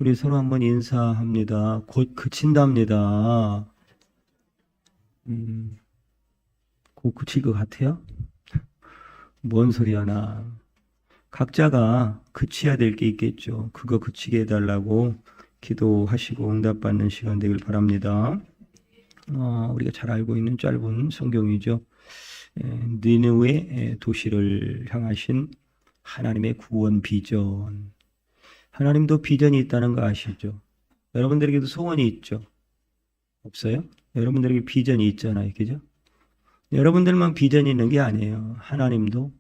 우리 서로 한번 인사합니다. 곧 그친답니다. 곧 그칠 것 같아요? 뭔 소리야, 나. 각자가 그치야 될 게 있겠죠. 그거 그치게 해달라고 기도하시고 응답받는 시간 되길 바랍니다. 우리가 잘 알고 있는 짧은 성경이죠. 니느웨 도시를 향하신 하나님의 구원 비전. 하나님도 비전이 있다는 거 아시죠? 여러분들에게도 소원이 있죠? 없어요? 여러분들에게 비전이 있잖아요. 그죠? 여러분들만 비전이 있는 게 아니에요. 하나님도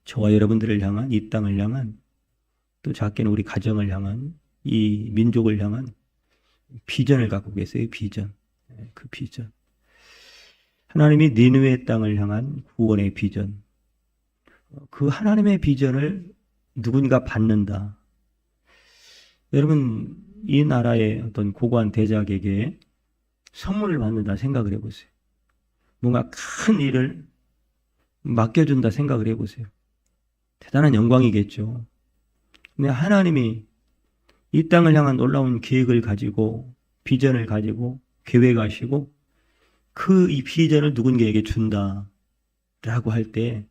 저와 여러분들을 향한, 이 땅을 향한, 또 작게는 우리 가정을 향한, 이 민족을 향한 비전을 갖고 계세요. 비전. 그 비전. 하나님이 니느웨 땅을 향한 구원의 비전. 그 하나님의 비전을 누군가 받는다. 여러분, 이 나라의 어떤 고관 대작에게 선물을 받는다 생각을 해보세요. 뭔가 큰 일을 맡겨준다 생각을 해보세요. 대단한 영광이겠죠. 근데 하나님이 이 땅을 향한 놀라운 계획을 가지고, 비전을 가지고, 계획하시고, 이 비전을 누군가에게 준다라고 할 때,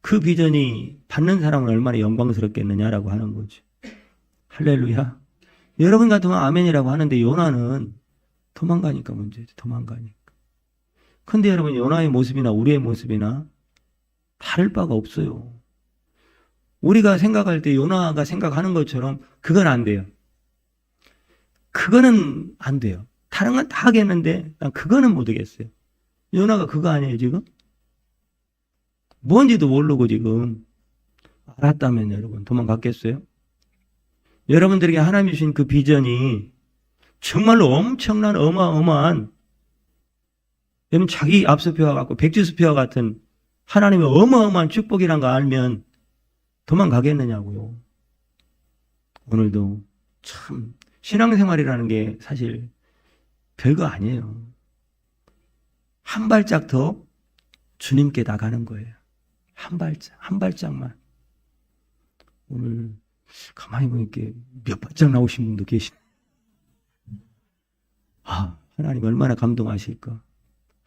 그 비전이 받는 사람은 얼마나 영광스럽겠느냐라고 하는 거죠. 할렐루야. 여러분 같으면 아멘이라고 하는데 요나는 도망가니까 문제죠. 도망가니까. 근데 여러분, 요나의 모습이나 우리의 모습이나 다를 바가 없어요. 우리가 생각할 때 요나가 생각하는 것처럼 그건 안 돼요. 그거는 안 돼요. 다른 건 다 하겠는데 난 그거는 못 하겠어요. 요나가 그거 아니에요 지금? 뭔지도 모르고 지금 알았다면 여러분 도망갔겠어요? 여러분들에게 하나님이 주신 그 비전이 정말로 엄청난 어마어마한, 여러분 자기 앞서표와 같고 백지수표와 같은 하나님의 어마어마한 축복이란 거 알면 도망가겠느냐고요. 오늘도 참 신앙생활이라는 게 사실 별거 아니에요. 한 발짝 더 주님께 나가는 거예요. 한 발짝만. 오늘 가만히 보니까 몇 발짝 나오신 분도 계시네. 하나님 얼마나 감동하실까.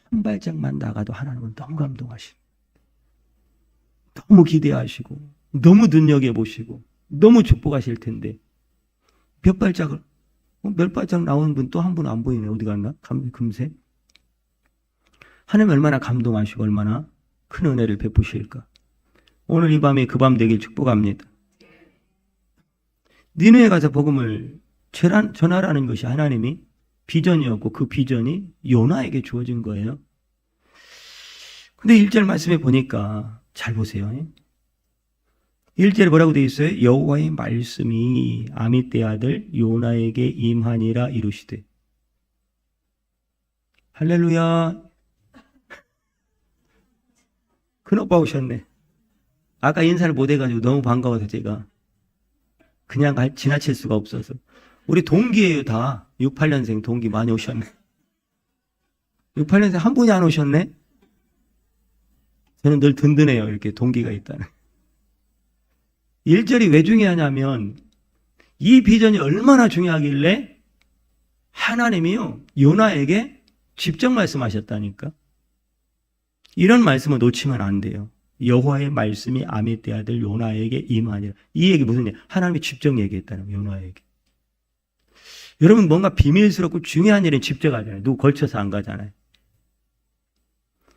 한 발짝만 나가도 하나님은 너무 감동하시고, 너무 기대하시고, 너무 눈여겨보시고, 너무 축복하실 텐데, 몇 발짝 나오는 분 또 한 분 안 보이네. 어디 갔나? 금세. 하나님 얼마나 감동하시고, 얼마나 큰 은혜를 베푸실까. 오늘 이 밤에 그 밤 되길 축복합니다. 니느웨에 가서 복음을 전하라는 것이 하나님이 비전이었고, 그 비전이 요나에게 주어진 거예요. 근데 1절 말씀에 보니까 잘 보세요. 1절에 뭐라고 되어 있어요? 여호와의 말씀이 아미떼 아들 요나에게 임하니라 이루시되. 할렐루야. 큰 오빠 오셨네. 아까 인사를 못 해가지고 너무 반가워서 제가 그냥 지나칠 수가 없어서. 우리 동기예요 다. 68년생 동기 많이 오셨네. 68년생 한 분이 안 오셨네. 저는 늘 든든해요. 이렇게 동기가 있다는. 1절이 왜 중요하냐면 이 비전이 얼마나 중요하길래 하나님이요 요나에게 직접 말씀하셨다니까. 이런 말씀을 놓치면 안 돼요. 여호와의 말씀이 아미떼 아들 요나에게 임하니라. 이 얘기 무슨 얘기? 하나님이 직접 얘기했다는 거예요. 요나에게. 여러분 뭔가 비밀스럽고 중요한 일은 직접 하잖아요. 누구 걸쳐서 안 가잖아요.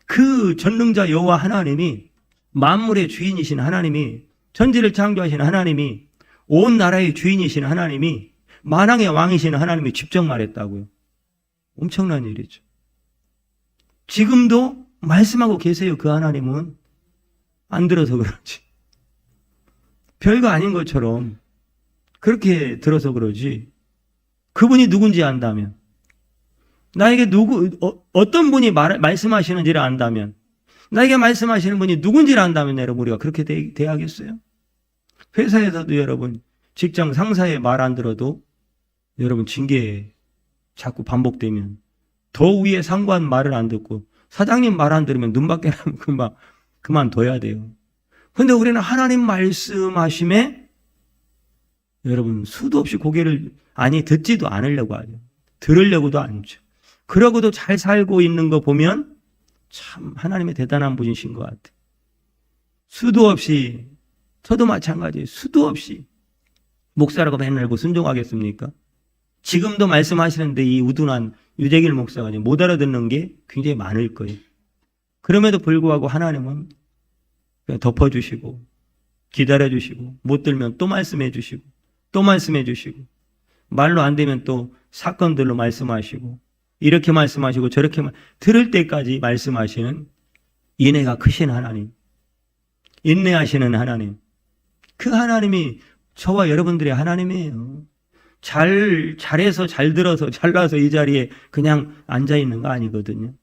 그 전능자 여호와 하나님이, 만물의 주인이신 하나님이, 천지를 창조하신 하나님이, 온 나라의 주인이신 하나님이, 만왕의 왕이신 하나님이 직접 말했다고요. 엄청난 일이죠. 지금도 말씀하고 계세요. 그 하나님은. 안 들어서 그러지. 별거 아닌 것처럼 그렇게 들어서 그러지. 그분이 누군지 안다면, 나에게 어떤 분이 말씀하시는지를 안다면, 나에게 말씀하시는 분이 누군지를 안다면 여러분 우리가 그렇게 대하겠어요? 회사에서도 여러분 직장 상사의 말 안 들어도 여러분 징계 자꾸 반복되면, 더 위에 상관 말을 안 듣고 사장님 말 안 들으면 눈밖에 나면 그만둬야 돼요. 근데 우리는 하나님 말씀하심에 여러분 수도 없이 고개를 듣지도 않으려고 하죠. 들으려고도 않죠. 그러고도 잘 살고 있는 거 보면 참 하나님의 대단한 분이신 것 같아요. 수도 없이, 저도 마찬가지예요. 수도 없이 목사라고 맨날 순종하겠습니까? 지금도 말씀하시는데 이 우둔한 유재길 목사가 못 알아듣는 게 굉장히 많을 거예요. 그럼에도 불구하고 하나님은 그냥 덮어주시고 기다려주시고 못 들면 또 말씀해 주시고 또 말씀해 주시고 말로 안 되면 또 사건들로 말씀하시고 이렇게 말씀하시고 저렇게 들을 때까지 말씀하시는 인애가 크신 하나님, 인내하시는 하나님, 그 하나님이 저와 여러분들의 하나님이에요. 잘해서 잘 들어서 잘나서 이 자리에 그냥 앉아있는 거 아니거든요.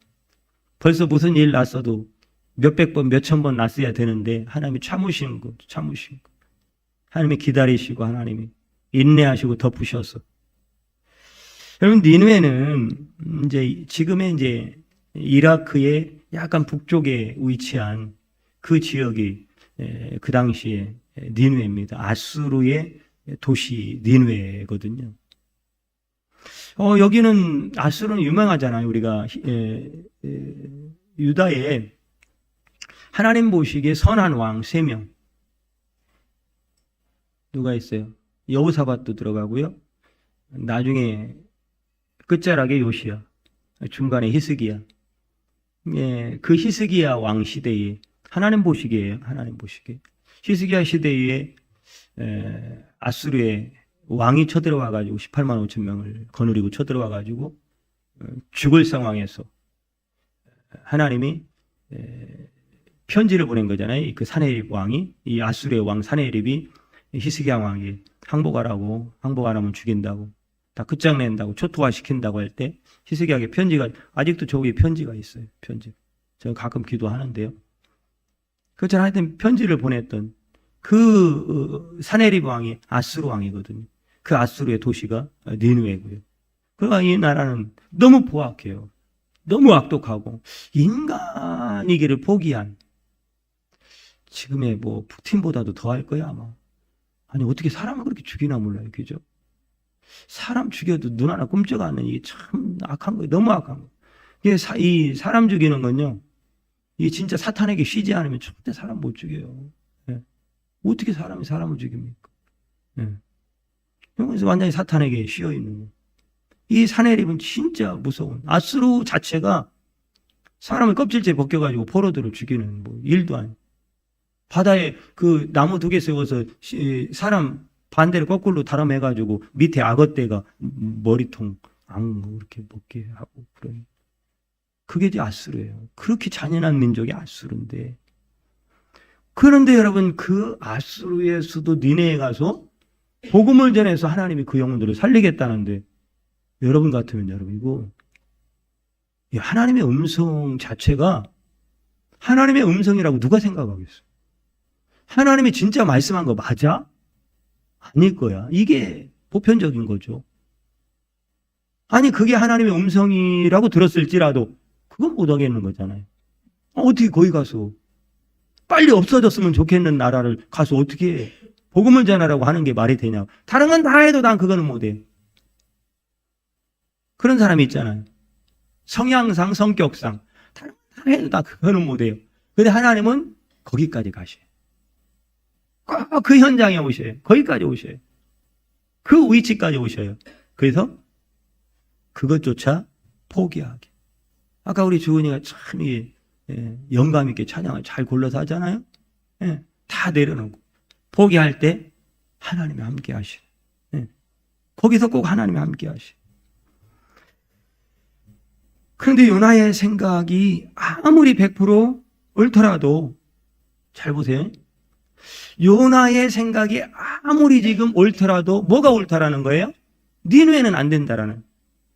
벌써 무슨 일 났어도 몇백 번, 몇천 번 났어야 되는데 하나님이 참으시는 거. 하나님이 기다리시고 하나님이 인내하시고 덮으셔서. 여러분, 니느웨는 지금의 이라크의 약간 북쪽에 위치한 그 지역이 그 당시에 니느웨입니다. 아수르의 도시 니느웨거든요. 여기는 아수르는 유명하잖아요. 우리가 유다에 하나님 보시기에 선한 왕 3명. 누가 있어요? 여호사밧도 들어가고요. 나중에 끝자락에 요시야, 중간에 히스기야. 그 히스기야 왕 시대에 하나님 보시기에요. 하나님 보시기에 히스기야 시대에 아수르의 왕이 쳐들어와가지고 18만 5천 명을 거느리고 쳐들어와가지고 죽을 상황에서 하나님이 편지를 보낸 거잖아요. 그 사네립 왕이, 이 아수르의 왕 사네립이 히스기야 왕이 항복하라고, 항복 안 하면 죽인다고, 다 끝장낸다고, 초토화시킨다고 할 때 히스기야에게 편지가, 아직도 저기 편지가 있어요. 편지. 제가 가끔 기도하는데요. 그처럼 하여튼 편지를 보냈던 그 사네립 왕이 아수르 왕이거든요. 그 아수르의 도시가 니느웨고요. 그러니까 이 나라는 너무 포악해요. 너무 악독하고 인간이기를 포기한, 지금의 푸틴보다도 더 할 거야 아마. 아니 어떻게 사람을 그렇게 죽이나 몰라요. 그죠? 사람 죽여도 눈 하나 끔찍 않는, 이게 참 악한 거예요. 너무 악한 거. 이 사람 죽이는 건요, 이 진짜 사탄에게 쉬지 않으면 절대 사람 못 죽여요. 예. 어떻게 사람이 사람을 죽입니까? 예. 그래서 완전히 사탄에게 쉬어 있는 거예요. 이 사네립은 진짜 무서운, 아수르 자체가 사람을 껍질째 벗겨가지고 포로들을 죽이는 일도 아니에요. 바다에 그 나무 2개 세워서 사람 반대로 거꾸로 달아매가지고 밑에 악어떼가 머리통 이렇게 먹게 하고 그런. 그게 이제 아수르예요. 그렇게 잔인한 민족이 아수르인데. 그런데 여러분, 그 아수르의 수도 니네에 가서 복음을 전해서 하나님이 그 영혼들을 살리겠다는데, 여러분 같으면 이거 하나님의 음성 자체가 하나님의 음성이라고 누가 생각하겠어요? 하나님이 진짜 말씀한 거 맞아? 아닐 거야. 이게 보편적인 거죠. 아니 그게 하나님의 음성이라고 들었을지라도 그건 못 하겠는 거잖아요. 어떻게 거기 가서 빨리 없어졌으면 좋겠는 나라를 가서 어떻게 복음을 전하라고 하는 게 말이 되냐. 다른 건 다 해도 난 그거는 못해. 그런 사람이 있잖아요. 성향상, 성격상 다른 건 다 해도 나 그거는 못해요. 근데 하나님은 거기까지 가셔요. 꼭 그 현장에 오셔요. 거기까지 오셔요. 그 위치까지 오셔요. 그래서 그것조차 포기하게. 아까 우리 주은이가 참 영감 있게 찬양을 잘 골라서 하잖아요. 예, 다 내려놓고 포기할 때 하나님이 함께 하시요. 예, 거기서 꼭 하나님이 함께 하시요. 그런데 요나의 생각이 아무리 100% 옳더라도, 잘 보세요. 요나의 생각이 아무리 지금 옳더라도 뭐가 옳다라는 거예요? 니느웨는 안 된다라는.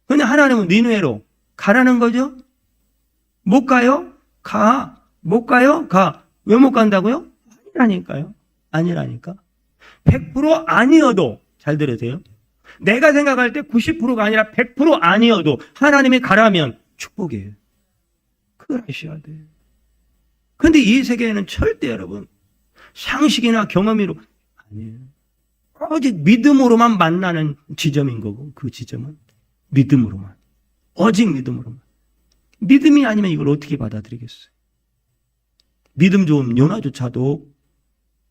근데 하나님은 니느웨로 가라는 거죠? 못 가요? 가. 못 가요? 가. 왜 못 간다고요? 아니라니까. 100% 아니어도, 잘 들으세요. 내가 생각할 때 90%가 아니라 100% 아니어도 하나님이 가라면 축복이에요. 그걸 아셔야 돼요. 근데 이 세계에는 절대 여러분 상식이나 경험으로 아니에요. 오직 믿음으로만 만나는 지점인 거고, 그 지점은 믿음으로만, 오직 믿음으로만. 믿음이 아니면 이걸 어떻게 받아들이겠어요? 믿음 좋은 요나조차도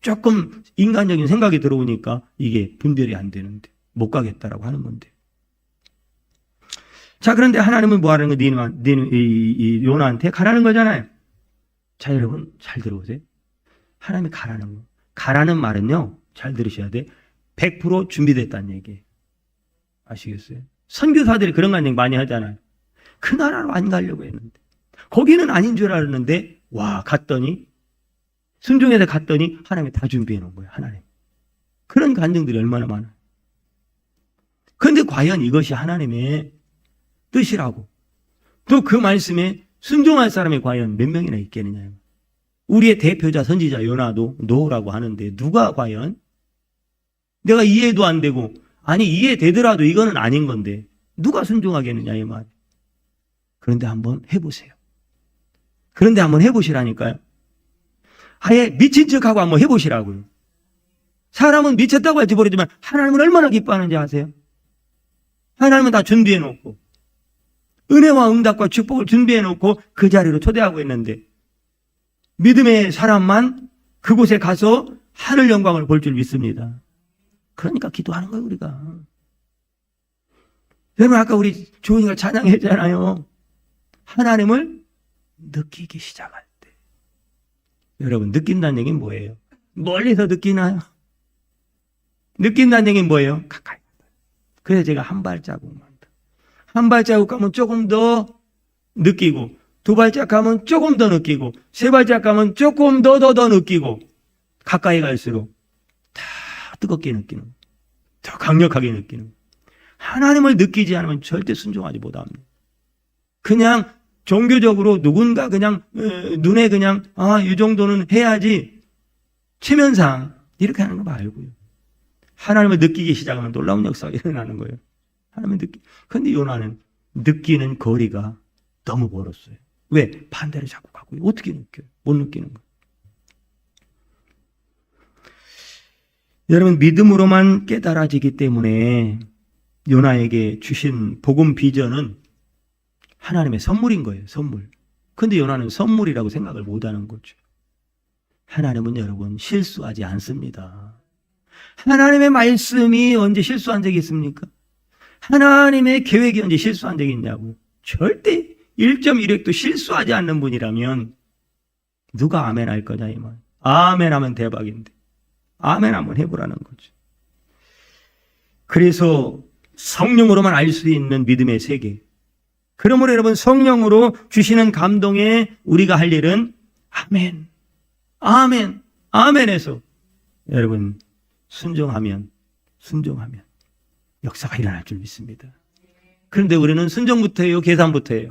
조금 인간적인 생각이 들어오니까 이게 분별이 안 되는데, 못 가겠다라고 하는 건데. 자, 그런데 하나님은 뭐 하는 거예요? 요나한테 가라는 거잖아요. 자, 여러분 잘 들어보세요. 하나님이 가라는 거. 가라는 말은요, 잘 들으셔야 돼. 100% 준비됐다는 얘기예요. 아시겠어요? 선교사들이 그런 거 많이 하잖아요. 그 나라로 안 가려고 했는데, 거기는 아닌 줄 알았는데, 와, 갔더니, 순종해서 갔더니 하나님이 다 준비해 놓은 거예요. 하나님. 그런 간증들이 얼마나 많아요. 그런데 과연 이것이 하나님의 뜻이라고, 또 그 말씀에 순종할 사람이 과연 몇 명이나 있겠느냐. 우리의 대표자 선지자 요나도 노라고 하는데, 누가 과연 내가 이해도 안 되고, 아니 이해되더라도 이거는 아닌 건데 누가 순종하겠느냐 이 말. 그런데 한번 해보세요. 그런데 한번 해보시라니까요. 아예 미친 척하고 한번 해보시라고요. 사람은 미쳤다고 할지 모르지만 하나님은 얼마나 기뻐하는지 아세요? 하나님은 다 준비해놓고 은혜와 응답과 축복을 준비해놓고 그 자리로 초대하고 있는데, 믿음의 사람만 그곳에 가서 하늘 영광을 볼 줄 믿습니다. 그러니까 기도하는 거예요, 우리가. 여러분, 아까 우리 조은이가 찬양했잖아요. 하나님을 느끼기 시작할 때. 여러분, 느낀다는 얘기는 뭐예요? 멀리서 느끼나요? 느낀다는 얘기는 뭐예요? 가까이. 그래서 제가 한 발자국만 더. 한 발자국 가면 조금 더 느끼고, 두 발자국 가면 조금 더 느끼고, 세 발자국 가면 조금 더 느끼고, 가까이 갈수록 다 뜨겁게 느끼는, 더 강력하게 느끼는. 하나님을 느끼지 않으면 절대 순종하지 못합니다. 그냥 종교적으로 누군가 그냥 눈에 그냥 이 정도는 해야지 체면상 이렇게 하는 거 말고요. 하나님을 느끼기 시작하면 놀라운 역사가 일어나는 거예요. 하나님을 그런데 요나는 느끼는 거리가 너무 멀었어요. 왜? 반대로 자꾸 가고. 어떻게 느껴요? 못 느끼는 거예요. 여러분, 믿음으로만 깨달아지기 때문에 요나에게 주신 복음 비전은 하나님의 선물인 거예요. 선물. 근데 요나는 선물이라고 생각을 못하는 거죠. 하나님은 여러분 실수하지 않습니다. 하나님의 말씀이 언제 실수한 적이 있습니까? 하나님의 계획이 언제 실수한 적이 있냐고요. 절대 1.1획도 실수하지 않는 분이라면 누가 아멘 할 거냐 이 말. 아멘 하면 대박인데. 아멘 한번 해보라는 거죠. 그래서 성령으로만 알 수 있는 믿음의 세계. 그러므로 여러분, 성령으로 주시는 감동에 우리가 할 일은 아멘, 아멘, 아멘에서 여러분 순종하면 역사가 일어날 줄 믿습니다. 그런데 우리는 순종부터 해요? 계산부터 해요?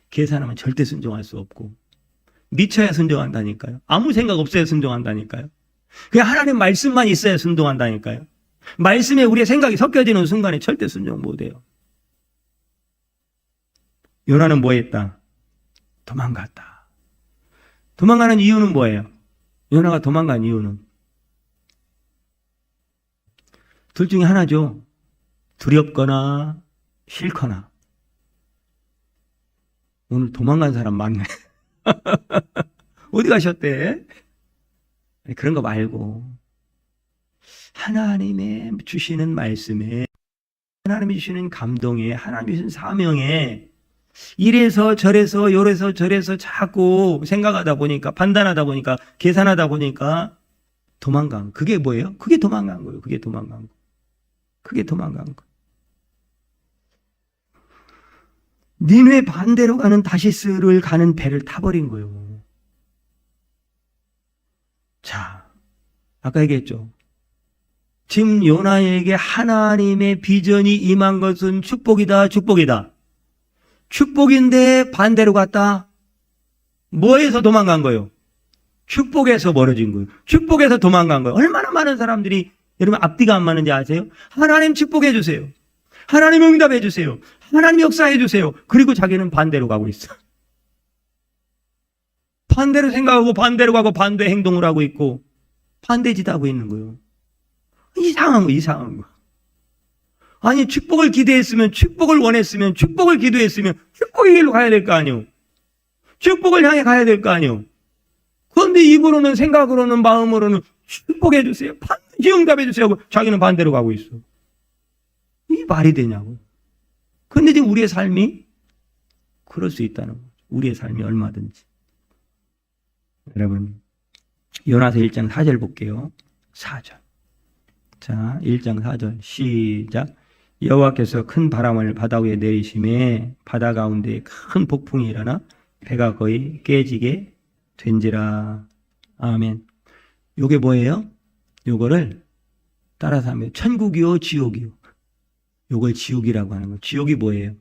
계산하면 절대 순종할 수 없고, 미쳐야 순종한다니까요. 아무 생각 없어야 순종한다니까요. 그냥 하나님 말씀만 있어야 순종한다니까요. 말씀에 우리의 생각이 섞여지는 순간에 절대 순종 못해요. 요나는 뭐 했다? 도망갔다. 도망가는 이유는 뭐예요? 요나가 도망간 이유는 둘 중에 하나죠. 두렵거나 싫거나. 오늘 도망간 사람 많네. 어디 가셨대? 그런 거 말고 하나님의 주시는 말씀에, 하나님이 주시는 감동에, 하나님이 주시는 사명에 이래서 저래서 요래서 저래서 자꾸 생각하다 보니까, 판단하다 보니까, 계산하다 보니까 도망간. 그게 뭐예요? 그게 도망간 거예요. 그게 도망간 거. 그게 도망간 거. 니느웨 반대로 가는 다시스를 가는 배를 타버린 거예요. 자, 아까 얘기했죠. 지금 요나에게 하나님의 비전이 임한 것은 축복이다, 축복이다. 축복인데 반대로 갔다. 뭐에서 도망간 거예요? 축복에서 멀어진 거예요. 축복에서 도망간 거예요. 얼마나 많은 사람들이 여러분 앞뒤가 안 맞는지 아세요? 하나님 축복해 주세요. 하나님 응답해 주세요. 하나님 역사해 주세요. 그리고 자기는 반대로 가고 있어. 반대로 생각하고 반대로 가고 반대 행동을 하고 있고 반대짓 하고 있는 거예요. 이상한 거. 아니, 축복을 기대했으면, 축복을 원했으면, 축복을 기도했으면, 축복의 길로 가야 될 거 아니오. 축복을 향해 가야 될 거 아니오. 그런데 입으로는, 생각으로는, 마음으로는 축복해 주세요. 반드시 응답해 주세요 하고 자기는 반대로 가고 있어. 이게 말이 되냐고. 그런데 지금 우리의 삶이 그럴 수 있다는 거죠. 우리의 삶이 얼마든지. 여러분, 요나서 1장 4절 볼게요. 4절. 자, 1장 4절 시작. 여호와께서 큰 바람을 바다 위에 내리심에 바다 가운데 큰 폭풍이 일어나 배가 거의 깨지게 된지라. 아멘. 요게 뭐예요? 요거를 따라서 하면 천국이요 지옥이요. 요걸 지옥이라고 하는 거예요. 지옥이 뭐예요?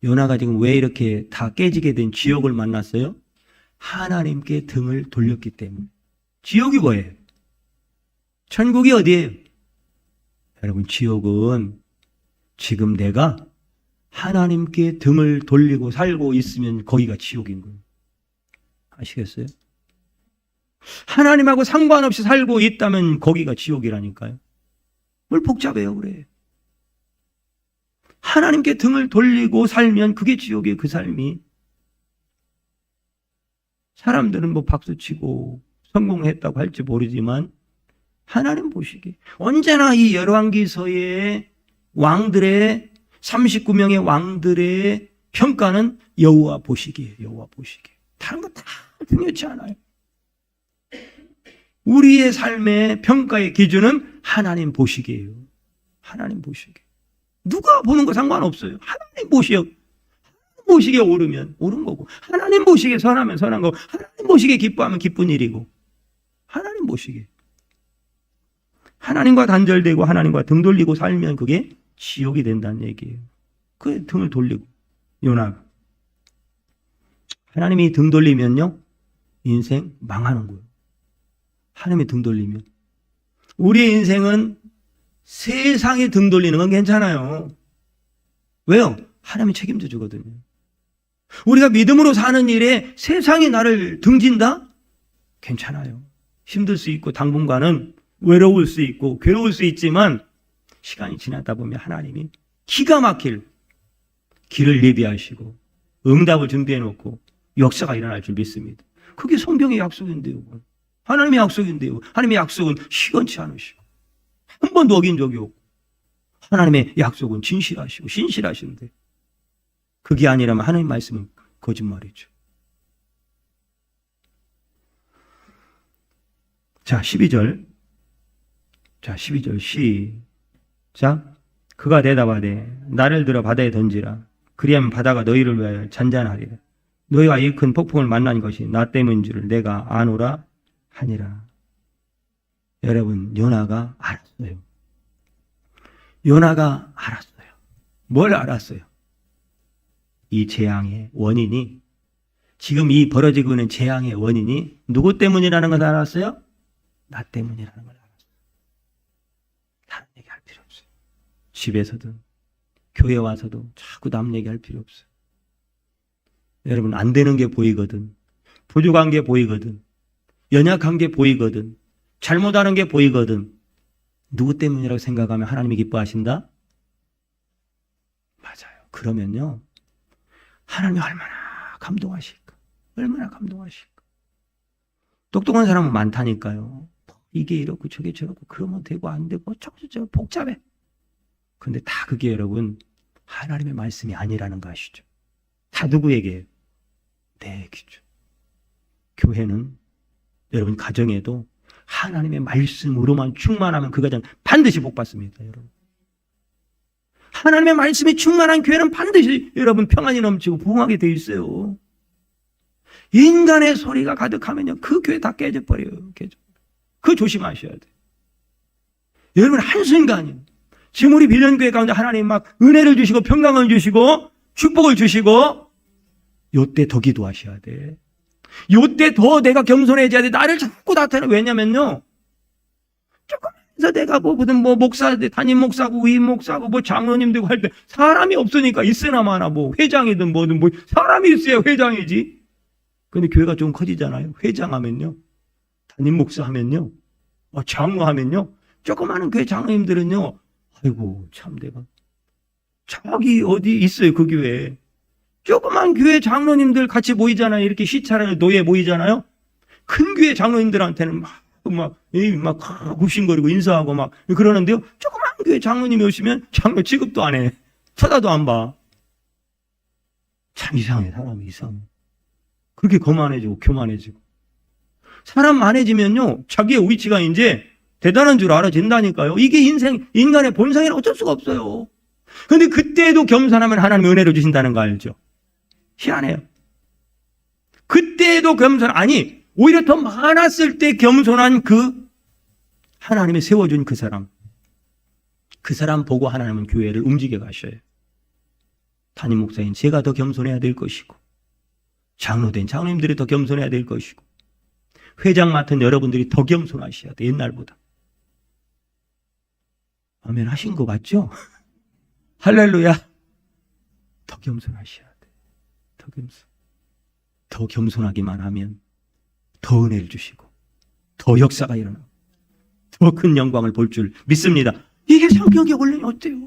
요나가 지금 왜 이렇게 다 깨지게 된 지옥을 만났어요? 하나님께 등을 돌렸기 때문에. 지옥이 뭐예요? 천국이 어디예요? 여러분, 지옥은 지금 내가 하나님께 등을 돌리고 살고 있으면 거기가 지옥인 거예요. 아시겠어요? 하나님하고 상관없이 살고 있다면 거기가 지옥이라니까요. 뭘 복잡해요, 그래. 하나님께 등을 돌리고 살면 그게 지옥이에요, 그 삶이. 사람들은 뭐 박수치고 성공했다고 할지 모르지만 하나님 보시기에 언제나 이 열왕기서의 왕들의 39명의 왕들의 평가는 여호와 보시기에, 여호와 보시기에. 다른 거 다 중요치 않아요. 우리의 삶의 평가의 기준은 하나님 보시기에요. 하나님 보시기에. 누가 보는 거 상관없어요. 하나님 보시기에 오르면 옳은 거고, 하나님 보시기에 선하면 선한 거고, 하나님 보시기에 기뻐하면 기쁜 일이고, 하나님 보시기에. 하나님과 단절되고 하나님과 등 돌리고 살면 그게 지옥이 된다는 얘기예요. 그 등을 돌리고. 요나. 하나님이 등 돌리면요, 인생 망하는 거예요. 하나님이 등 돌리면. 우리의 인생은 세상에 등 돌리는 건 괜찮아요. 왜요? 하나님이 책임져 주거든요. 우리가 믿음으로 사는 일에 세상이 나를 등진다? 괜찮아요. 힘들 수 있고 당분간은 외로울 수 있고 괴로울 수 있지만 시간이 지나다 보면 하나님이 기가 막힐 길을 예비하시고 응답을 준비해 놓고 역사가 일어날 줄 믿습니다. 그게 성경의 약속인데요. 하나님의 약속인데요. 하나님의 약속은 시건치 않으시고 한 번도 어긴 적이 없고 하나님의 약속은 진실하시고 신실하신데 그게 아니라면 하나님 말씀은 거짓말이죠. 자, 12절. 자, 12절 시작. 그가 대답하되 나를 들어 바다에 던지라. 그리하면 바다가 너희를 위하여 잔잔하리라. 너희와 이 큰 폭풍을 만난 것이 나 때문인 줄을 내가 아노라 하니라. 여러분, 요나가 알았어요. 요나가 알았어요. 뭘 알았어요? 이 재앙의 원인이, 지금 이 벌어지고 있는 재앙의 원인이 누구 때문이라는 걸 알았어요? 나 때문이라는 걸 알았어요. 다른 얘기할 필요 없어요. 집에서든 교회 와서도 자꾸 남 얘기할 필요 없어요. 여러분, 안 되는 게 보이거든, 부족한 게 보이거든, 연약한 게 보이거든, 잘못하는 게 보이거든, 누구 때문이라고 생각하면 하나님이 기뻐하신다? 맞아요. 그러면요, 하나님이 얼마나 감동하실까? 얼마나 감동하실까? 똑똑한 사람은 많다니까요. 이게 이렇고 저게 저렇고 그러면 되고 안 되고 저거 복잡해. 근데 다 그게 여러분 하나님의 말씀이 아니라는 거 아시죠? 다 누구에게요? 내 얘기죠. 교회는 여러분 가정에도 하나님의 말씀으로만 충만하면 그 가정 반드시 복받습니다. 여러분, 하나님의 말씀이 충만한 교회는 반드시 여러분 평안이 넘치고 부흥하게 돼 있어요. 인간의 소리가 가득하면요, 그 교회 다 깨져버려요. 그거 조심하셔야 돼요. 여러분, 한순간이요, 지금 우리 빌런교회 가운데 하나님 막 은혜를 주시고 평강을 주시고 축복을 주시고, 요때 더 기도하셔야 돼. 요때 더 내가 겸손해져야 돼. 나를 자꾸 나타내. 왜냐면요, 조금해서 내가 무슨 목사, 담임 목사고 위임 목사고 장로님 되고 할 때 사람이 없으니까 있으나 마나 회장이든 뭐든 사람이 있어야 회장이지. 근데 교회가 좀 커지잖아요. 회장하면요, 담임 목사 하면요, 장로 하면요, 조그마한 교회 장로님들은요, 아이고, 참 내가. 저기 어디 있어요, 그 교회에. 조그만 교회 장로님들 같이 모이잖아요. 이렇게 시찰하는 노예 모이잖아요. 큰 교회 장로님들한테는 막 굽신거리고 인사하고 막 그러는데요. 조그만 교회 장로님이 오시면 장로 취급도 안 해. 쳐다도 안 봐. 참 이상해, 사람이 이상해. 그렇게 거만해지고 교만해지고. 사람 많아지면요, 자기의 위치가 이제 대단한 줄 알아진다니까요. 이게 인간의 본성이라 어쩔 수가 없어요. 근데 그때도 겸손하면 하나님 은혜를 주신다는 거 알죠? 희한해요. 그때도 아니, 오히려 더 많았을 때 겸손한 하나님이 세워준 그 사람 보고 하나님은 교회를 움직여 가셔요. 담임 목사인 제가 더 겸손해야 될 것이고, 장로된 장로님들이 더 겸손해야 될 것이고, 회장 맡은 여러분들이 더 겸손하셔야 돼, 옛날보다. 아멘 하신 거 맞죠? 할렐루야. 더 겸손하셔야 돼. 더 겸손하기만 하면 더 은혜를 주시고, 더 역사가 일어나고, 더 큰 영광을 볼 줄 믿습니다. 이게 성경의 원리는 어때요?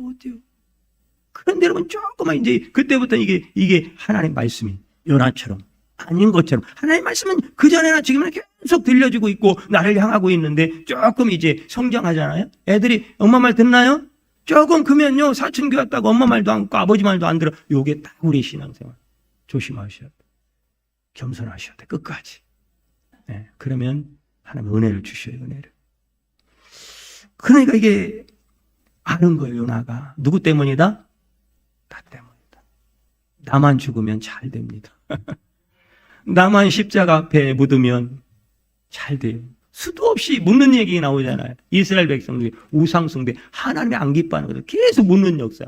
그런데 여러분, 조금만 이제, 그때부터 이게 하나님 말씀이 요나처럼, 아닌 것처럼, 하나님 말씀은 그전에나 지금은 계속 들려주고 있고, 나를 향하고 있는데, 조금 이제 성장하잖아요? 애들이 엄마 말 듣나요? 조금 크면요, 사춘기 왔다고 엄마 말도 안 듣고 아버지 말도 안 들어. 요게 딱 우리 신앙생활. 조심하셔야 돼. 겸손하셔야 돼. 끝까지. 네, 그러면 하나님 은혜를 주셔요, 은혜를. 그러니까 이게 아는 거예요, 요나가. 누구 때문이다? 나 때문이다. 나만 죽으면 잘 됩니다. 나만 십자가 앞에 묻으면 잘 돼요. 수도 없이 묻는 얘기 나오잖아요. 이스라엘 백성들이 우상숭배, 하나님이 안 기뻐하는 거죠. 계속 묻는 역사.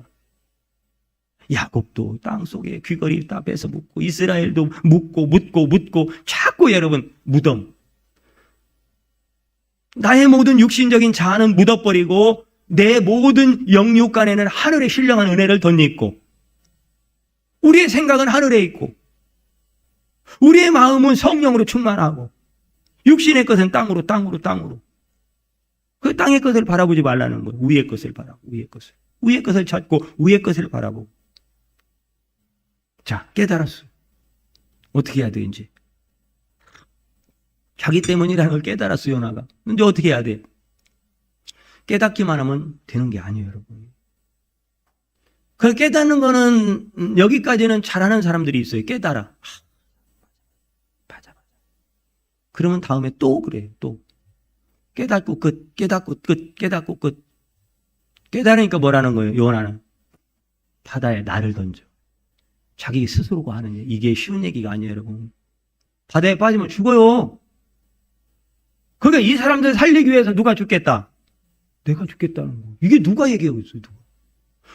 야곱도 땅속에 귀걸이 다 빼서 묻고, 이스라엘도 묻고, 자꾸 여러분, 무덤. 나의 모든 육신적인 자아는 묻어버리고, 내 모든 영육간에는 하늘의 신령한 은혜를 덧입고, 우리의 생각은 하늘에 있고, 우리의 마음은 성령으로 충만하고, 육신의 것은 땅으로. 그 땅의 것을 바라보지 말라는 거예요. 위의 것을 바라보고, 위의 것을 찾고, 위의 것을 바라보고. 자, 깨달았어요. 어떻게 해야 돼, 이제? 자기 때문이라는 걸 깨달았어요, 요나가. 근데 어떻게 해야 돼? 깨닫기만 하면 되는 게 아니에요, 여러분. 그걸 깨닫는 거는, 여기까지는 잘하는 사람들이 있어요. 깨달아. 맞아. 그러면 다음에 또 그래요, 또. 깨닫고 끝. 깨달으니까 뭐라는 거예요, 요나는? 바다에 나를 던져. 자기 스스로가 하는 얘기. 이게 쉬운 얘기가 아니에요, 여러분. 바다에 빠지면 죽어요. 그러니까 이 사람들 살리기 위해서 누가 죽겠다? 내가 죽겠다는 거. 이게 누가 얘기하고 있어요,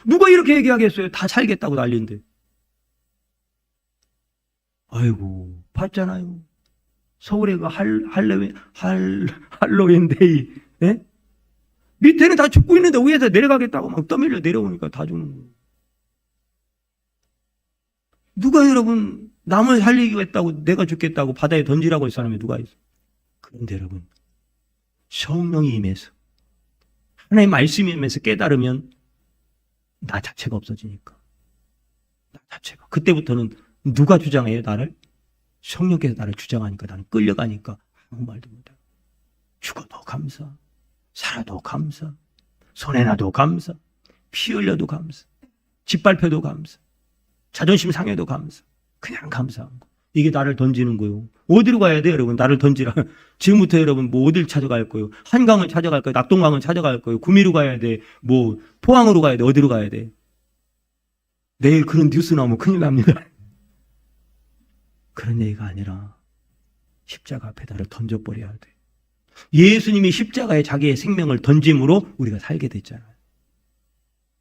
누가 이렇게 얘기하겠어요? 다 살겠다고 난리인데. 아이고, 봤잖아요. 서울에 그 할로윈데이, 예? 밑에는 다 죽고 있는데 위에서 내려가겠다고 막 떠밀려 내려오니까 다 죽는 거예요. 누가 여러분, 남을 살리겠다고, 내가 죽겠다고 바다에 던지라고 할 사람이 누가 있어? 그런데 여러분, 성령이 임해서, 하나님의 말씀이 임해서 깨달으면 나 자체가 없어지니까. 나 자체가. 그때부터는 누가 주장해요, 나를? 성령께서 나를 주장하니까 나는 끌려가니까 아무 말도 못해. 죽어도 감사, 살아도 감사, 손해나도 감사, 피 흘려도 감사, 짓밟혀도 감사, 자존심 상해도 감사. 그냥 감사한 거. 이게 나를 던지는 거예요. 어디로 가야 돼요, 여러분? 나를 던지라. 지금부터 여러분 뭐 어디를 찾아갈 거예요? 한강을 찾아갈 거예요? 낙동강을 찾아갈 거예요? 구미로 가야 돼? 뭐 포항으로 가야 돼? 어디로 가야 돼? 내일 그런 뉴스 나오면 큰일 납니다. 그런 얘기가 아니라 십자가 앞에 나를 던져버려야 돼. 예수님이 십자가에 자기의 생명을 던짐으로 우리가 살게 됐잖아요.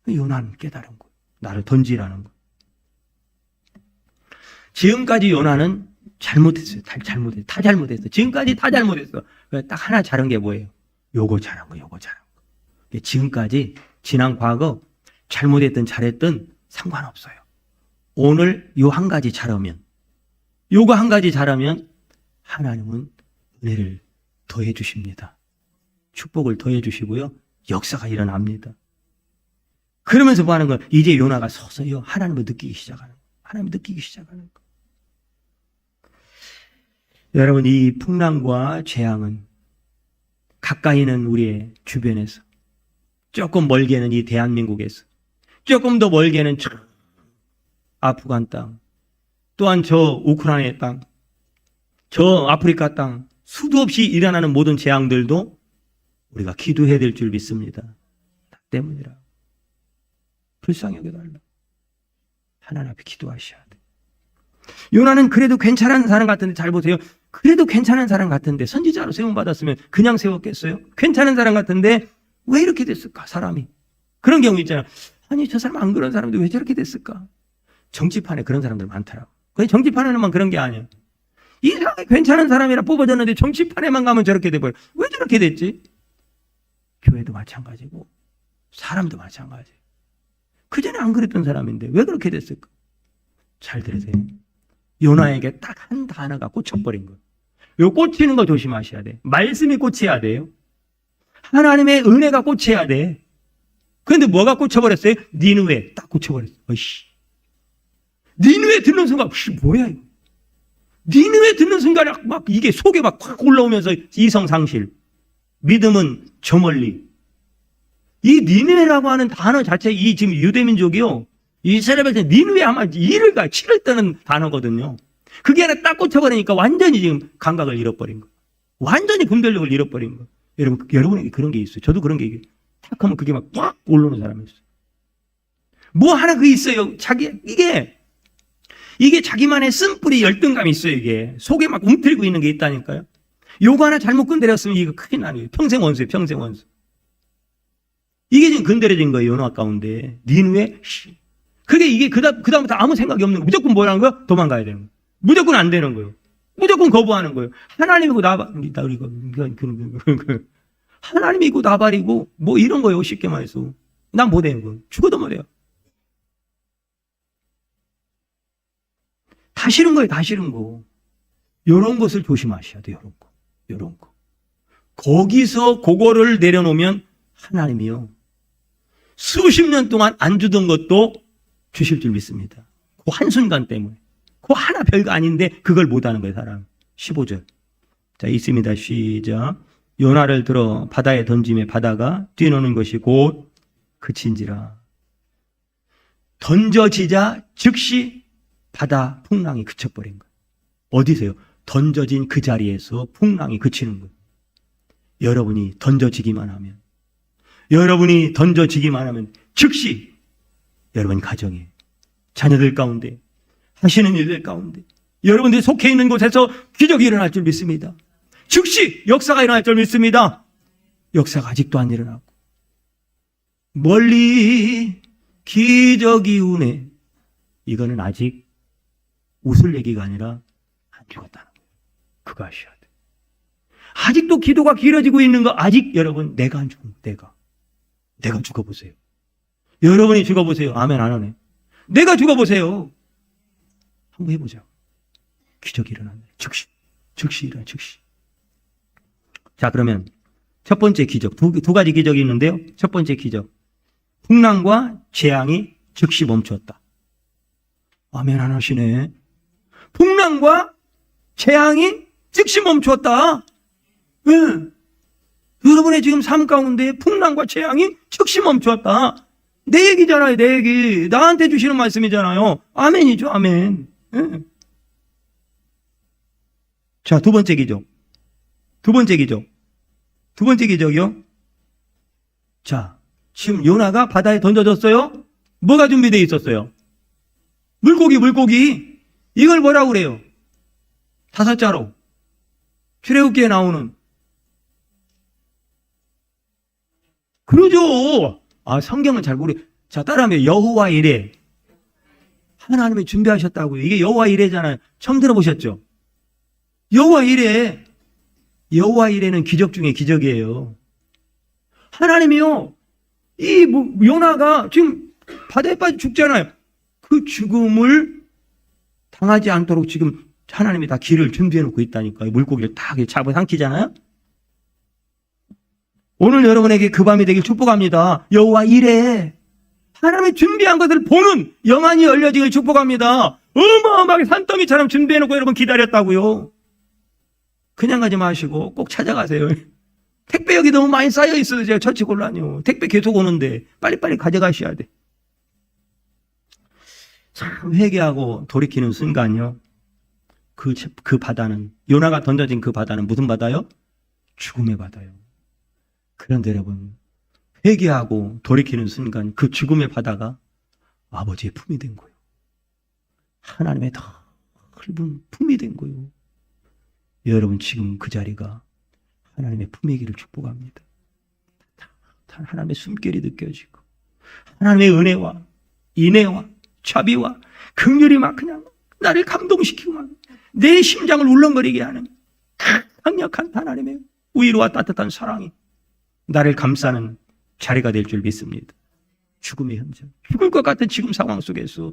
요나는 깨달은 거예요. 나를 던지라는 거. 지금까지 요나는 잘못했어요. 다 잘못했어. 지금까지 다 잘못했어. 딱 하나 잘한 게 뭐예요? 요거 잘한 거. 지금까지 지난 과거 잘못했든 잘했든 상관없어요. 오늘 요 한 가지 잘하면, 요거 한 가지 잘하면 하나님은 은혜를 더해 주십니다. 축복을 더해 주시고요. 역사가 일어납니다. 그러면서 뭐 하는 거야? 이제 요나가 서서히 하나님을 느끼기 시작하는 거야. 하나님을 느끼기 시작하는 거야. 여러분, 이 풍랑과 재앙은 가까이는 우리의 주변에서, 조금 멀게는 이 대한민국에서, 조금 더 멀게는 저 아프간 땅, 또한 저 우크라이나 땅, 저 아프리카 땅, 수도 없이 일어나는 모든 재앙들도 우리가 기도해야 될 줄 믿습니다. 나 때문이라. 불쌍히 여겨달라. 하나님 앞에 기도하셔야 돼. 요나는 그래도 괜찮은 사람 같은데, 잘 보세요. 그래도 괜찮은 사람 같은데, 선지자로 세움받았으면 그냥 세웠겠어요? 괜찮은 사람 같은데 왜 이렇게 됐을까, 사람이? 그런 경우 있잖아요. 아니, 저 사람 안 그런 사람인데 왜 저렇게 됐을까? 정치판에 그런 사람들 많더라고. 그냥 정치판에만 그런 게 아니에요. 이 사람이 괜찮은 사람이라 뽑아졌는데 정치판에만 가면 저렇게 돼버려. 왜 저렇게 됐지? 교회도 마찬가지고 사람도 마찬가지예요. 그전에 안 그랬던 사람인데 왜 그렇게 됐을까? 잘 들으세요. 요나에게 딱 한 단어가 꽂혀버린 거예요. 요 꽂히는 거 조심하셔야 돼. 말씀이 꽂혀야 돼요. 하나님의 은혜가 꽂혀야 돼. 그런데 뭐가 꽂혀버렸어요? 니느웨 딱 꽂혀버렸어요. 어이씨. 니느웨 듣는 순간, 뭐야 이거? 니느웨 듣는 순간에 막 이게 속에 막 확 올라오면서 이성상실. 믿음은 저 멀리. 이 니느웨라고 하는 단어 자체, 이 지금 유대민족이요. 이스라엘 백성 니느웨 아마 이를 가 치를 뜨는 단어거든요. 그게 하나 딱 꽂혀버리니까 완전히 지금 감각을 잃어버린 거. 완전히 분별력을 잃어버린 거. 여러분에게 그런 게 있어요. 저도 그런 게 탁 하면 그게 막 꽉 올라오는 사람이 있어요. 뭐 하나 그 있어요. 이게 자기만의 쓴뿌리 열등감이 있어요. 이게 속에 막 움틀고 있는 게 있다니까요. 요거 하나 잘못 건드렸으면 이거 큰일 나는 거예요. 평생 원수예요. 평생 원수. 이게 지금 건드려진 거예요. 요나 가운데. 니느웨 그게 이게 그다음부터 아무 생각이 없는 거예요. 무조건 뭐라는 거야? 도망가야 되는 거예요. 무조건 안 되는 거예요. 무조건 거부하는 거예요. 하나님이고 하나님이고 나발이고 뭐 이런 거예요. 쉽게 말해서. 난 못 해요. 그거. 죽어도 못 해요. 다 싫은 거예요. 다 싫은 거. 요런 것을 조심하셔야 돼요. 요런 거. 거기서 그거를 내려놓으면 하나님이요. 수십 년 동안 안 주던 것도 주실 줄 믿습니다. 그 한순간 때문에. 그 하나 별거 아닌데 그걸 못하는 거예요. 사람. 15절. 자, 있습니다. 시작. 요나를 들어 바다에 던짐에 바다가 뛰노는 것이 곧 그친지라. 던져지자 즉시 바다 풍랑이 그쳐버린 거예요. 어디서요? 던져진 그 자리에서 풍랑이 그치는 거예요. 여러분이 던져지기만 하면 즉시 여러분 가정에, 자녀들 가운데, 하시는 일들 가운데, 여러분들이 속해 있는 곳에서 기적이 일어날 줄 믿습니다. 즉시 역사가 일어날 줄 믿습니다. 역사가 아직도 안 일어나고 멀리 기적이 우네. 이거는 아직 웃을 얘기가 아니라 안 죽었다는 거예요. 그거 아셔야 돼요. 아직도 기도가 길어지고 있는 거, 아직 여러분 내가 안 죽은 거예요. 내가 죽어보세요. 여러분이 죽어보세요. 아멘 안 하네. 내가 죽어보세요. 한번 해보자. 기적이 일어나네. 즉시 일어나. 즉시. 자, 그러면 첫 번째 기적, 두 가지 기적이 있는데요. 첫 번째 기적, 풍랑과 재앙이 즉시 멈췄다. 아멘 안 하시네. 풍랑과 재앙이 즉시 멈췄다. 네. 여러분의 지금 삶 가운데 풍랑과 재앙이 즉시 멈췄다. 내 얘기잖아요. 내 얘기. 나한테 주시는 말씀이잖아요. 아멘이죠. 아멘. 네. 자, 두 번째 기적이요. 자, 지금 요나가 바다에 던져졌어요. 뭐가 준비되어 있었어요? 물고기. 이걸 뭐라고 그래요? 5자로. 출애굽기에 나오는. 그러죠. 아, 성경은 잘 모르. 자, 따라하면 여호와 이레. 하나님이 준비하셨다고요. 이게 여호와 이레잖아요. 처음 들어보셨죠? 여호와 이레는 기적 중에 기적이에요. 하나님이요. 요나가 지금 바다에 빠져 죽잖아요. 그 죽음을 당하지 않도록 지금 하나님이 다 길을 준비해 놓고 있다니까요. 물고기를 딱 잡아 삼키잖아요. 오늘 여러분에게 그 밤이 되길 축복합니다. 여호와 이래. 하나님의 준비한 것을 보는 영안이 열려지길 축복합니다. 어마어마하게 산더미처럼 준비해놓고 여러분 기다렸다고요. 그냥 가지 마시고 꼭 찾아가세요. 택배 여기 너무 많이 쌓여 있어요. 제가 처치곤란이요. 택배 계속 오는데 빨리빨리 가져가셔야 돼. 참 회개하고 돌이키는 순간요. 그 바다는, 요나가 던져진 그 바다는 무슨 바다요? 죽음의 바다요. 그런데 여러분, 회개하고 돌이키는 순간 그 죽음의 바다가 아버지의 품이 된 거예요. 하나님의 넓은 품이 된 거예요. 여러분 지금 그 자리가 하나님의 품이기를 축복합니다. 하나님의 숨결이 느껴지고 하나님의 은혜와 인애와 자비와 긍휼이 막 그냥 나를 감동시키고 막 내 심장을 울렁거리게 하는 강력한 하나님의 위로와 따뜻한 사랑이 나를 감싸는 자리가 될 줄 믿습니다. 죽음의 현장, 죽을 것 같은 지금 상황 속에서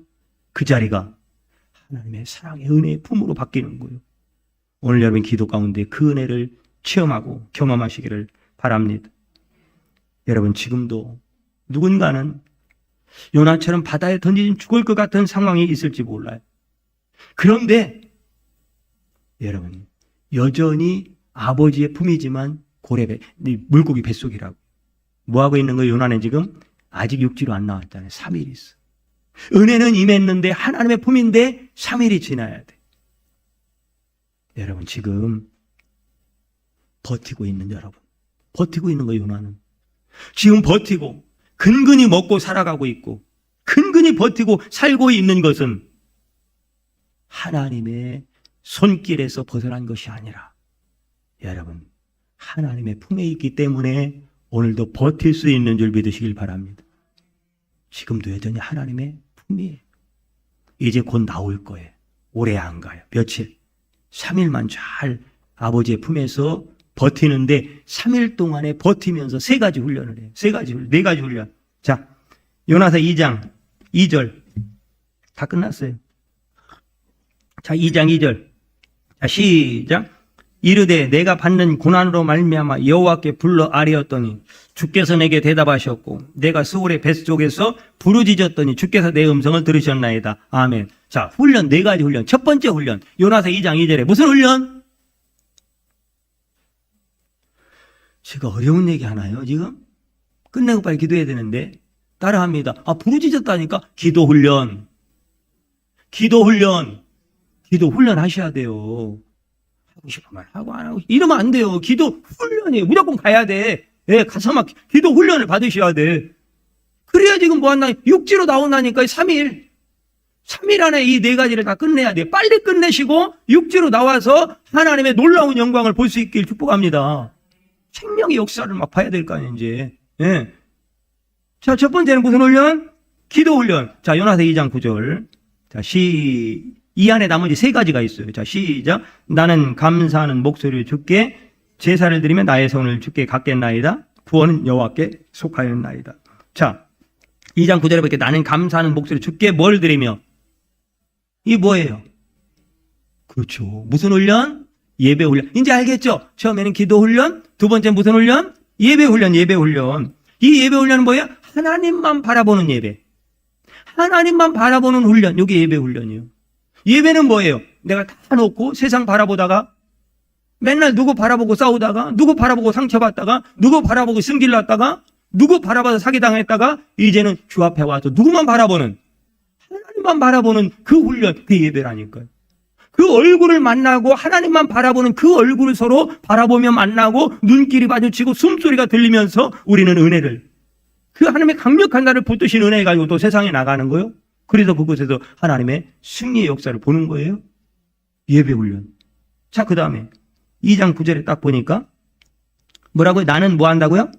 그 자리가 하나님의 사랑의 은혜의 품으로 바뀌는 거예요. 오늘 여러분 기도 가운데 그 은혜를 체험하고 경험하시기를 바랍니다. 여러분 지금도 누군가는 요나처럼 바다에 던진 죽을 것 같은 상황이 있을지 몰라요. 그런데 여러분 여전히 아버지의 품이지만 물고기 뱃속이라고. 뭐하고 있는 거예요? 요나는 지금 아직 육지로 안 나왔잖아요. 3일 있어. 은혜는 임했는데 하나님의 품인데 3일이 지나야 돼. 여러분 지금 버티고 있는 여러분, 버티고 있는 거예요. 요나는 지금 버티고 근근히 먹고 살아가고 있고 근근히 버티고 살고 있는 것은 하나님의 손길에서 벗어난 것이 아니라 여러분 하나님의 품에 있기 때문에 오늘도 버틸 수 있는 줄 믿으시길 바랍니다. 지금도 여전히 하나님의 품이에요. 이제 곧 나올 거예요. 오래 안 가요. 며칠 3일만 잘 아버지의 품에서 버티는데 3일 동안에 버티면서 3가지 훈련을 해요. 4가지 훈련. 자, 요나서 2장 2절 다 끝났어요. 자, 2장 2절. 자, 시작. 이르되 내가 받는 고난으로 말미암아 여호와께 불러 아뢰었더니 주께서 내게 대답하셨고 내가 스올의 뱃속에서 부르짖었더니 주께서 내 음성을 들으셨나이다. 아멘. 자, 훈련 4가지 훈련. 첫 번째 훈련. 요나서 2장 2절에 무슨 훈련? 제가 어려운 얘기 하나요 지금? 끝내고 빨리 기도해야 되는데 따라합니다. 부르짖었다니까? 기도 훈련. 기도 훈련 하셔야 돼요. 하고 싶으면 하고 안 하고 이러면 안 돼요. 기도 훈련이에요. 무조건 가야 돼. 예, 가서 막 기도 훈련을 받으셔야 돼. 그래야 지금 뭐 한다? 육지로 나온다니까 3일 안에 이 4가지를 다 끝내야 돼. 빨리 끝내시고 육지로 나와서 하나님의 놀라운 영광을 볼 수 있길 축복합니다. 생명의 역사를 막 봐야 될 거 아니에요 이제. 예. 자, 첫 번째는 무슨 훈련? 기도 훈련. 자, 요나서 2장 9절. 자, 이 안에 나머지 3가지가 있어요. 자, 시작. 나는 감사하는 목소리를 주께 제사를 드리며 나의 손을 주께 갖겠나이다. 구원은 여호와께 속하였나이다. 자, 2장 9절에 보니까 나는 감사하는 목소리 주께 뭘 드리며? 이게 뭐예요? 그렇죠. 무슨 훈련? 예배 훈련. 이제 알겠죠? 처음에는 기도 훈련, 두 번째는 무슨 훈련? 예배 훈련. 이 예배 훈련은 뭐예요? 하나님만 바라보는 예배. 하나님만 바라보는 훈련. 이게 예배 훈련이에요. 예배는 뭐예요? 내가 다 놓고 세상 바라보다가 맨날 누구 바라보고 싸우다가 누구 바라보고 상처받다가 누구 바라보고 승질났다가 누구 바라봐서 사기당했다가 이제는 주 앞에 와서 누구만 바라보는 하나님만 바라보는 그 훈련, 그 예배라니까요. 그 얼굴을 만나고 하나님만 바라보는 그 얼굴을 서로 바라보며 만나고 눈길이 마주치고 숨소리가 들리면서 우리는 은혜를 그 하나님의 강력한 나를 붙드신 은혜 가지고 또 세상에 나가는 거예요. 그래서 그곳에서 하나님의 승리의 역사를 보는 거예요. 예배 훈련. 자, 그 다음에 2장 9절에 딱 보니까 뭐라고요? 나는 뭐 한다고요?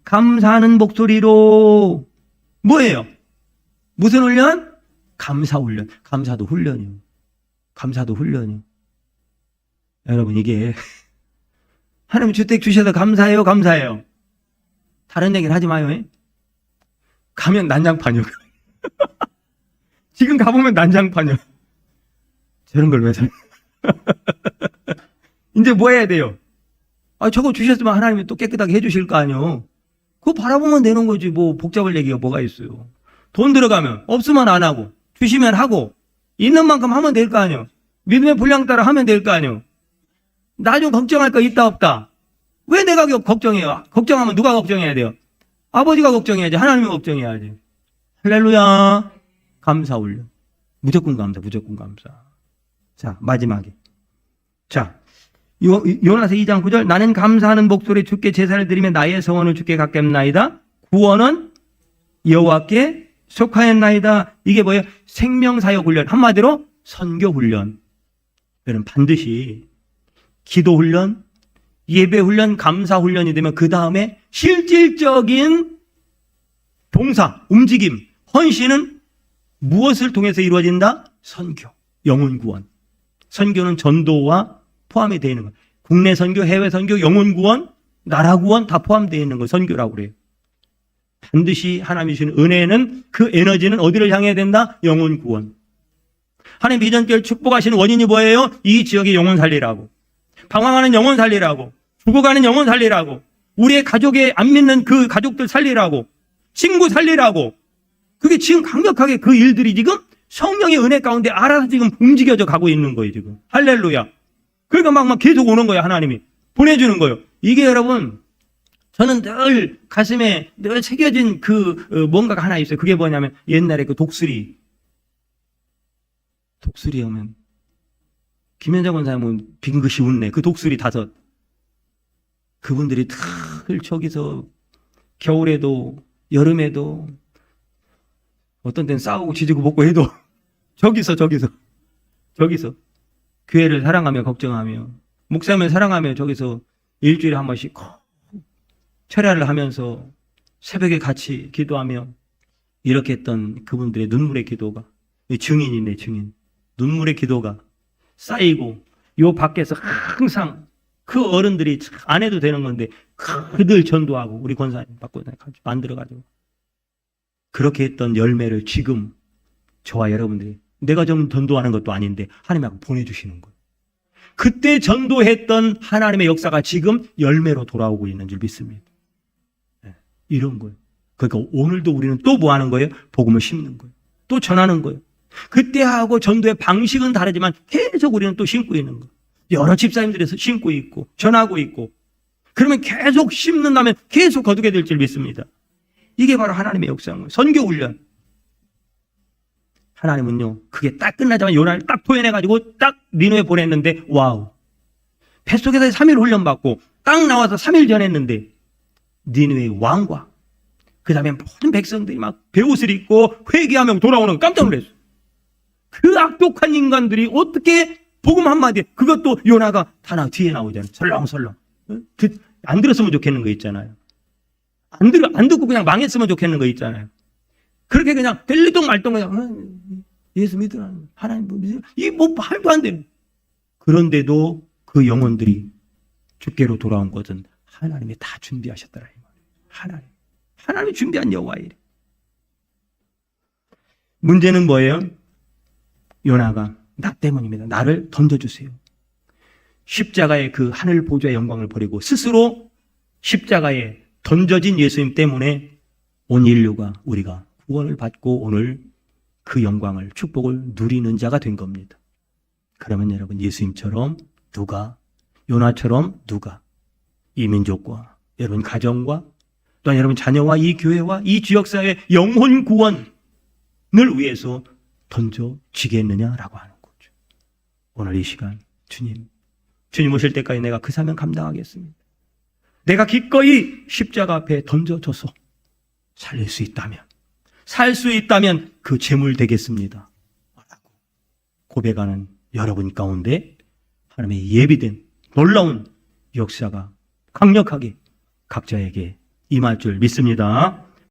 감사하는 목소리로. 뭐예요? 무슨 훈련? 감사 훈련. 감사도 훈련이요. 여러분 이게 하나님 주택 주셔서 감사해요. 다른 얘기는 하지 마요. 가면 난장판이요. 지금 가보면 난장판이요. 저런 걸 왜 사? 이제 뭐 해야 돼요? 저거 주셨으면 하나님이 또 깨끗하게 해주실 거 아니요. 그거 바라보면 되는 거지. 뭐 복잡할 얘기가 뭐가 있어요. 돈 들어가면 없으면 안 하고 주시면 하고 있는 만큼 하면 될 거 아니요. 믿음의 분량 따라 하면 될 거 아니요. 나 좀 걱정할 거 있다 없다. 왜 내가 걱정해요? 걱정하면 누가 걱정해야 돼요? 아버지가 걱정해야지. 하나님이 걱정해야지. 할렐루야. 감사 올려. 무조건 감사, 무조건 감사. 자, 마지막에. 자, 요나서 2장 9절. 나는 감사하는 목소리 주께 제사를 드리며 나의 성원을 주께 갚겠나이다. 구원은 여호와께 속하였나이다. 이게 뭐예요? 생명사역 훈련. 한마디로 선교 훈련. 여러분 반드시 기도 훈련, 예배 훈련, 감사 훈련이 되면 그 다음에 실질적인 봉사, 움직임, 헌신은 무엇을 통해서 이루어진다? 선교, 영혼 구원. 선교는 전도와 포함이 되어 있는 거예요. 국내 선교, 해외 선교, 영혼 구원, 나라 구원 다 포함되어 있는 거 선교라고 그래요. 반드시 하나님이 주시는 은혜는 그 에너지는 어디를 향해야 된다? 영혼 구원. 하나님 비전교회를 축복하시는 원인이 뭐예요? 이 지역의 영혼 살리라고. 방황하는 영혼 살리라고. 죽어가는 영혼 살리라고. 우리의 가족에 안 믿는 그 가족들 살리라고. 친구 살리라고. 그게 지금 강력하게 그 일들이 지금 성령의 은혜 가운데 알아서 지금 움직여져 가고 있는 거예요, 지금. 할렐루야. 그러니까 막 계속 오는 거예요, 하나님이. 보내주는 거예요. 이게 여러분, 저는 늘 가슴에 늘 새겨진 뭔가가 하나 있어요. 그게 뭐냐면 옛날에 그 독수리 하면 김현정 원사님은 빙긋이 웃네. 그 독수리 5. 그분들이 늘 저기서 겨울에도 여름에도 어떤 때는 싸우고 지지고 볶고 해도 저기서 교회를 사랑하며 걱정하며 목사님을 사랑하며 저기서 일주일에 한 번씩 철야를 하면서 새벽에 같이 기도하며 이렇게 했던 그분들의 눈물의 기도가 증인이네, 증인. 눈물의 기도가 쌓이고 요 밖에서 항상 그 어른들이 안 해도 되는 건데 그들 전도하고 우리 권사님 받고 만들어가지고 그렇게 했던 열매를 지금 저와 여러분들이 내가 좀 전도하는 것도 아닌데 하나님이 보내주시는 거예요. 그때 전도했던 하나님의 역사가 지금 열매로 돌아오고 있는 줄 믿습니다. 이런 거예요. 그러니까 오늘도 우리는 또 뭐 하는 거예요? 복음을 심는 거예요. 또 전하는 거예요. 그때하고 전도의 방식은 다르지만 계속 우리는 또 심고 있는 거예요. 여러 집사님들이 심고 있고 전하고 있고 그러면 계속 심는다면 계속 거두게 될 줄 믿습니다. 이게 바로 하나님의 역사인 거예요. 선교 훈련. 하나님은요, 그게 딱 끝나자마자 요나를 딱 토해내가지고 딱 니누에 보냈는데, 와우. 뱃속에서 3일 훈련받고 딱 나와서 3일 전했는데, 니누의 왕과 그 다음에 모든 백성들이 막 베옷을 입고 회개하며 돌아오는 거 깜짝 놀랐어요. 그 악독한 인간들이 어떻게 복음 한마디, 그것도 요나가 뒤에 나오잖아요. 설렁설렁. 안 들었으면 좋겠는 거 있잖아요. 안 듣고 그냥 망했으면 좋겠는 거 있잖아요. 그렇게 그냥 들리동 말동 그냥 예수 믿으라, 하나님 믿으라, 이 뭐 말도 안 되는. 그런데도 그 영혼들이 주께로 돌아온 것은 하나님이 다 준비하셨더라. 하나님이 준비한 여호와의 일. 문제는 뭐예요? 요나가 나 때문입니다. 나를 던져주세요. 십자가의 그 하늘 보좌의 영광을 버리고 스스로 십자가에 던져진 예수님 때문에 온 인류가 우리가 구원을 받고 오늘 그 영광을 축복을 누리는 자가 된 겁니다. 그러면 여러분 예수님처럼 요나처럼 이 민족과 여러분 가정과 또한 여러분 자녀와 이 교회와 이 지역사회의 영혼 구원을 위해서 던져지겠느냐라고 하는 거죠. 오늘 이 시간 주님 오실 때까지 내가 그 사명 감당하겠습니다. 내가 기꺼이 십자가 앞에 던져져서 살릴 수 있다면, 살 수 있다면 그 제물 되겠습니다. 라고 고백하는 여러분 가운데 하나님의 예비된 놀라운 역사가 강력하게 각자에게 임할 줄 믿습니다.